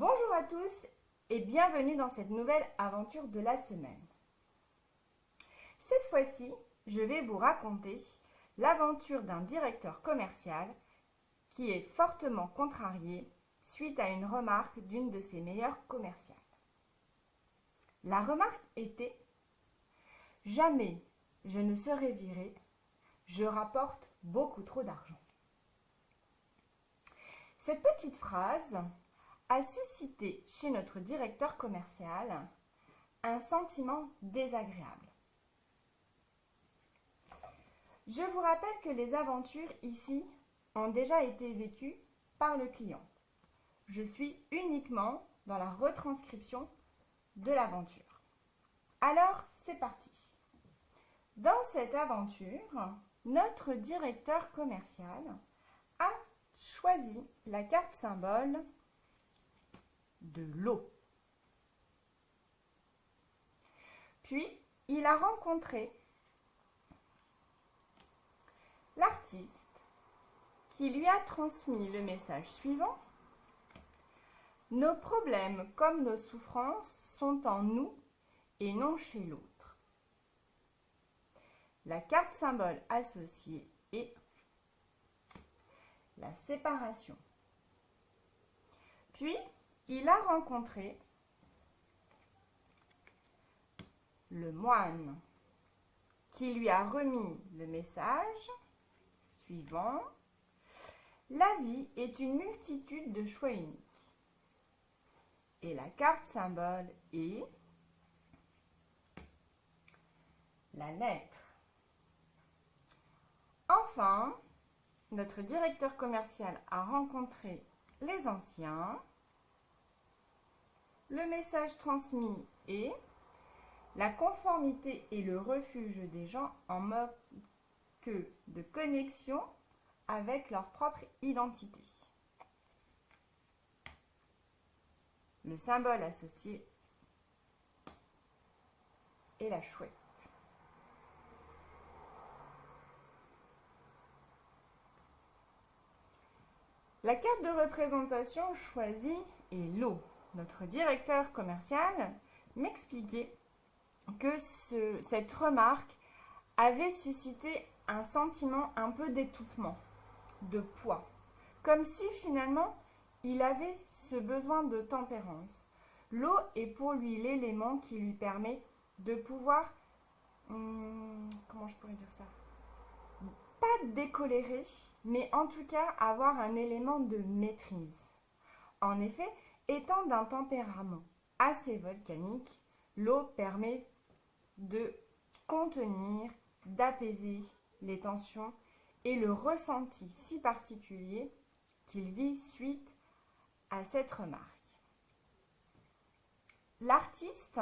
Bonjour à tous et bienvenue dans cette nouvelle aventure de la semaine. Cette fois-ci, je vais vous raconter l'aventure d'un directeur commercial qui est fortement contrarié suite à une remarque d'une de ses meilleures commerciales. La remarque était « Jamais je ne serai viré, je rapporte beaucoup trop d'argent ». Cette petite phrase a suscité chez notre directeur commercial un sentiment désagréable. Je vous rappelle que les aventures ici ont déjà été vécues par le client. Je suis uniquement dans la retranscription de l'aventure. Alors, c'est parti. Dans cette aventure, notre directeur commercial a choisi la carte symbole de l'eau. Puis, il a rencontré l'artiste qui lui a transmis le message suivant. Nos problèmes comme nos souffrances sont en nous et non chez l'autre. La carte symbole associée est la séparation. Puis, il a rencontré le moine qui lui a remis le message suivant. La vie est une multitude de choix uniques. Et la carte symbole est la lettre. Enfin, notre directeur commercial a rencontré les anciens. Le message transmis est la conformité est le refuge des gens en mode de connexion avec leur propre identité. Le symbole associé est la chouette. La carte de représentation choisie est l'eau. Notre directeur commercial m'expliquait que cette remarque avait suscité un sentiment un peu d'étouffement, de poids, comme si finalement il avait ce besoin de tempérance. L'eau est pour lui l'élément qui lui permet de pouvoir, comment je pourrais dire ça, pas décolérer, mais en tout cas avoir un élément de maîtrise. En effet, étant d'un tempérament assez volcanique, l'eau permet de contenir, d'apaiser les tensions et le ressenti si particulier qu'il vit suite à cette remarque. L'artiste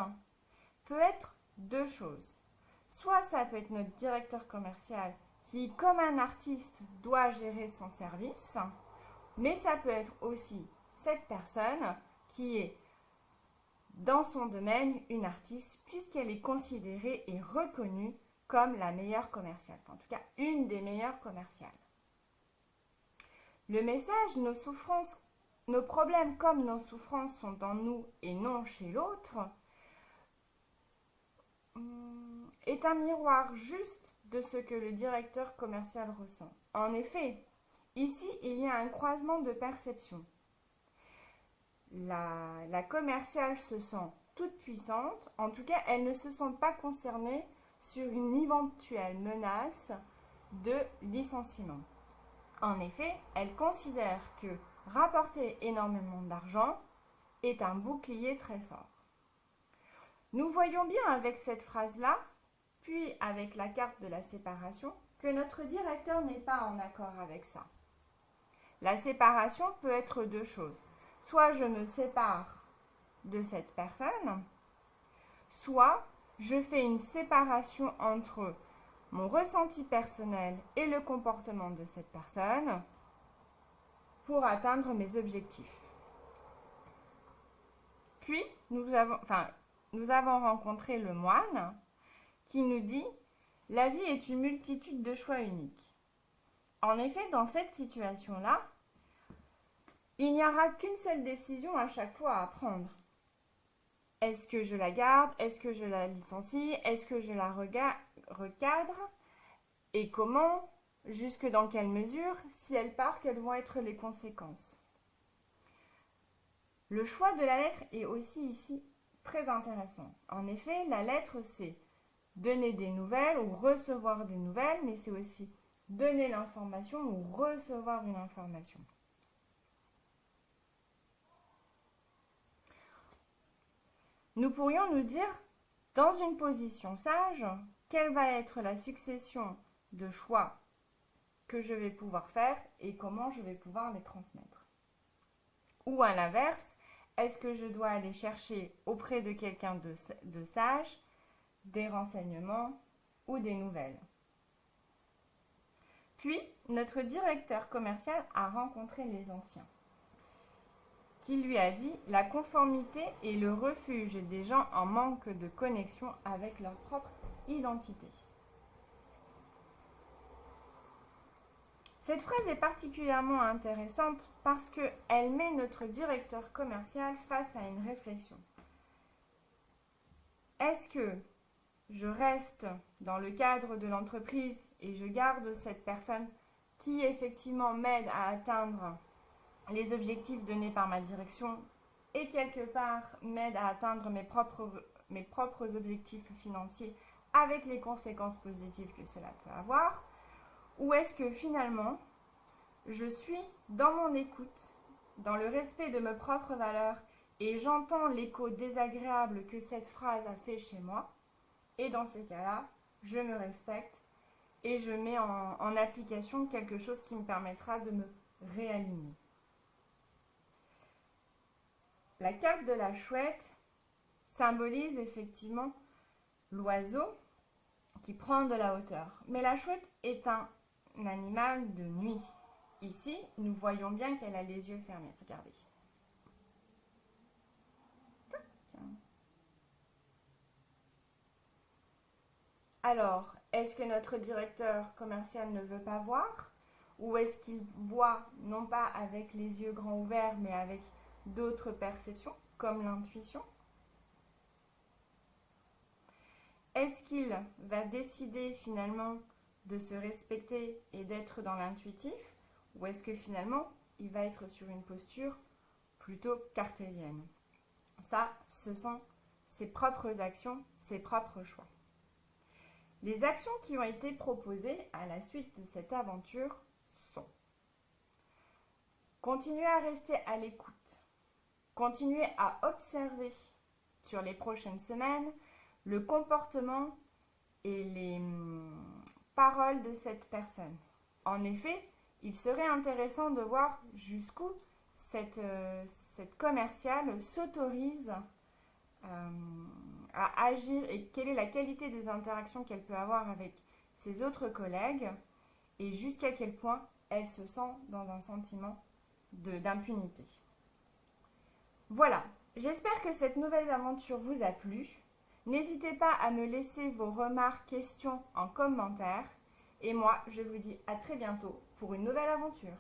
peut être deux choses. Soit ça peut être notre directeur commercial qui, comme un artiste, doit gérer son service, mais ça peut être aussi cette personne qui est dans son domaine une artiste puisqu'elle est considérée et reconnue comme la meilleure commerciale, en tout cas une des meilleures commerciales. Le message, nos problèmes comme nos souffrances sont en nous et non chez l'autre, est un miroir juste de ce que le directeur commercial ressent. En effet, ici, il y a un croisement de perception. La commerciale se sent toute puissante, en tout cas, elle ne se sent pas concernée sur une éventuelle menace de licenciement. En effet, elle considère que rapporter énormément d'argent est un bouclier très fort. Nous voyons bien avec cette phrase-là, puis avec la carte de la séparation, que notre directeur n'est pas en accord avec ça. La séparation peut être deux choses. Soit je me sépare de cette personne, soit je fais une séparation entre mon ressenti personnel et le comportement de cette personne pour atteindre mes objectifs. Puis, nous avons rencontré le moine qui nous dit « La vie est une multitude de choix uniques ». En effet, dans cette situation-là, Il n'y aura qu'une seule décision à chaque fois à prendre. Est-ce que je la garde? Est-ce que je la licencie? Est-ce que je la recadre? Et comment? Jusque dans quelle mesure? Si elle part, quelles vont être les conséquences? Le choix de la lettre est aussi ici très intéressant. En effet, la lettre, c'est donner des nouvelles ou recevoir des nouvelles, mais c'est aussi donner l'information ou recevoir une information. Nous pourrions nous dire, dans une position sage, quelle va être la succession de choix que je vais pouvoir faire et comment je vais pouvoir les transmettre. Ou à l'inverse, est-ce que je dois aller chercher auprès de quelqu'un de sage des renseignements ou des nouvelles? Puis, notre directeur commercial a rencontré les anciens, qui lui a dit « La conformité est le refuge des gens en manque de connexion avec leur propre identité ». Cette phrase est particulièrement intéressante parce qu'elle met notre directeur commercial face à une réflexion. Est-ce que je reste dans le cadre de l'entreprise et je garde cette personne qui effectivement m'aide à atteindre les objectifs donnés par ma direction et quelque part m'aide à atteindre mes propres objectifs financiers avec les conséquences positives que cela peut avoir? Ou est-ce que finalement, je suis dans mon écoute, dans le respect de mes propres valeurs et j'entends l'écho désagréable que cette phrase a fait chez moi? Et dans ces cas-là, je me respecte et je mets en application quelque chose qui me permettra de me réaligner. La carte de la chouette symbolise effectivement l'oiseau qui prend de la hauteur. Mais la chouette est un animal de nuit. Ici, nous voyons bien qu'elle a les yeux fermés. Regardez. Tiens. Alors, est-ce que notre directeur commercial ne veut pas voir? Ou est-ce qu'il voit non pas avec les yeux grands ouverts, mais avec d'autres perceptions, comme l'intuition? Est-ce qu'il va décider finalement de se respecter et d'être dans l'intuitif? Ou est-ce que finalement, il va être sur une posture plutôt cartésienne? Ça, ce sont ses propres actions, ses propres choix. Les actions qui ont été proposées à la suite de cette aventure sont: continuer à rester à l'écoute, continuer à observer sur les prochaines semaines le comportement et les paroles de cette personne. En effet, il serait intéressant de voir jusqu'où cette commerciale s'autorise à agir et quelle est la qualité des interactions qu'elle peut avoir avec ses autres collègues et jusqu'à quel point elle se sent dans un sentiment d'impunité. Voilà, j'espère que cette nouvelle aventure vous a plu. N'hésitez pas à me laisser vos remarques, questions en commentaire. Et moi, je vous dis à très bientôt pour une nouvelle aventure.